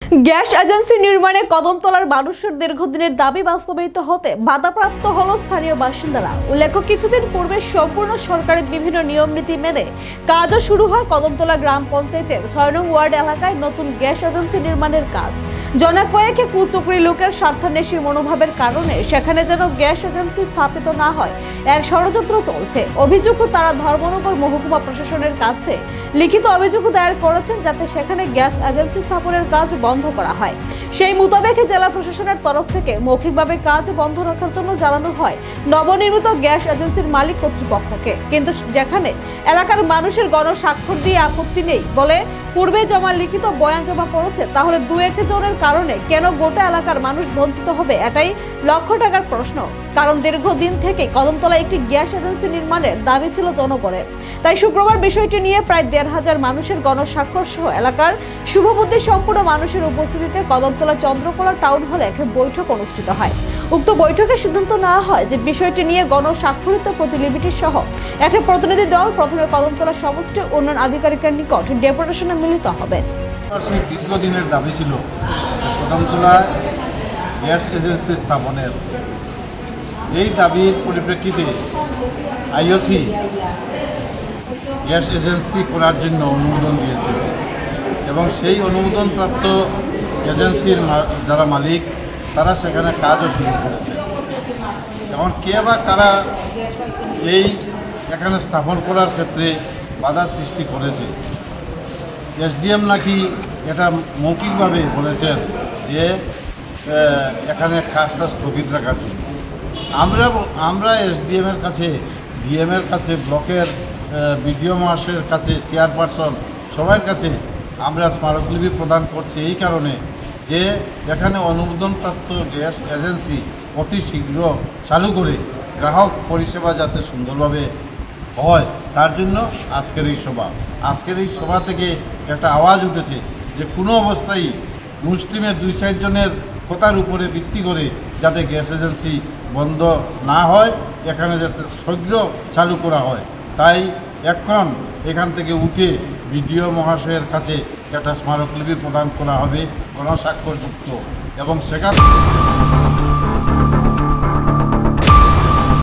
Gas agency নির্মাণে কদমতলার মানুষের দীর্ঘদিনের দাবি বাস্তবায়িত হতে বাধাপ্রাপ্ত হল স্থানীয় বাসিন্দারা। উল্লেখ্য, কিছুদিন পূর্বে সম্পূর্ণ সরকারি বিভিন্ন নিয়ম নীতি মেনে কাজও শুরু হয় কদমতলা গ্রাম পঞ্চায়েতের ৬ নং ওয়ার্ড এলাকায় নতুন গ্যাস এজেন্সি নির্মাণের কাজ। জনকয়েকে কুচক্রী লোকের স্বার্থান্বেষী মনোভাবের কারণে সেখানে যেন গ্যাস এজেন্সি স্থাপিত না হয় এর ষড়যন্ত্র চলছে। অভিযোগ তারা ধর্মনগর মহকুমা প্রশাসনের কাছে লিখিত অভিযোগ দায়ের করেছেন যাতে সেখানে গ্যাস এজেন্সি স্থাপনের কাজ বন্ধ করা হয়। সেই মোতাবেক জেলা প্রশাসনের তরফ থেকে মৌখিকভাবে কাজ বন্ধ রাখার জন্য জানানো হয় নবনির্মিত গ্যাস এজেন্সির মালিক কর্তৃপক্ষকে। কিন্তু যেখানে এলাকার মানুষের গণস্বাক্ষর দিয়ে আপত্তি নেই বলে পূর্বে জমা লিখিত বয়ান জমা পড়েছে, তাহলে দু এক জনের কারণে কেন গোটা এলাকার মানুষ বঞ্চিত হবে এটাই লক্ষ টাকার প্রশ্ন। কারণ দীর্ঘদিন থেকে কদমতলায় একটি গ্যাস এজেন্সি নির্মাণের দাবি ছিল জনগণের। তাই শুক্রবার বিষয়টি নিয়ে প্রায় ১৫০০ মানুষের গণস্বাক্ষর সহ এলাকার শুভবুদ্ধি সম্পূর্ণ মানুষের উপস্থিতিতে কদমতলা চন্দ্রকোলা টাউন হলে এক বৈঠক অনুষ্ঠিত হয়। উক্ত বৈঠকে সিদ্ধান্ত নেওয়া হয় যে বিষয়টি নিয়ে গণস্বাক্ষরিত প্রতিলিপিটি সহ এক প্রতিনিধি দল প্রথমে কদমতলা সমষ্টি উন্নয়ন আধিকারিকের নিকট ডেপুটেশনে মিলিত হবে। দীর্ঘদিনের দাবি ছিল কদমতলায় গ্যাস এজেন্সি স্থাপনের। এই দাবির পরিপ্রেক্ষিতে আইওসি গ্যাস এজেন্সি করার জন্য অনুমোদন দিয়েছে এবং সেই অনুমোদনপ্রাপ্ত এজেন্সির যারা মালিক তারা সেখানে কাজও শুরু করেছে। এখন কে বা কারা এই এখানে স্থাপন করার ক্ষেত্রে বাধা সৃষ্টি করেছে, এসডিএম নাকি এটা মৌখিকভাবে বলেছেন যে এখানে কাজটা স্থগিত রাখার জন্য। আমরা এসডিএমের কাছে, ডিএমের কাছে, ব্লকের বিডিও মহাশয়ের কাছে, চেয়ারপারসন সবার কাছে আমরা স্মারকলিপি প্রদান করছি এই কারণে যে এখানে অনুমোদনপ্রাপ্ত গ্যাস এজেন্সি অতি শীঘ্র চালু করে গ্রাহক পরিষেবা যাতে সুন্দরভাবে হয় তার জন্য আজকের এই সভা থেকে একটা আওয়াজ উঠেছে যে কোনো অবস্থায় মুসলিমের ২-৪ জনের কথার উপরে ভিত্তি করে যাতে গ্যাস এজেন্সি বন্ধ না হয়, এখানে যাতে শীঘ্র চালু করা হয়। তাই এখন এখান থেকে উঠে বিডিও মহাশয়ের কাছে একটা স্মারকলিপি প্রদান করা হবে গণস্বাক্ষরযুক্ত এবং সেখান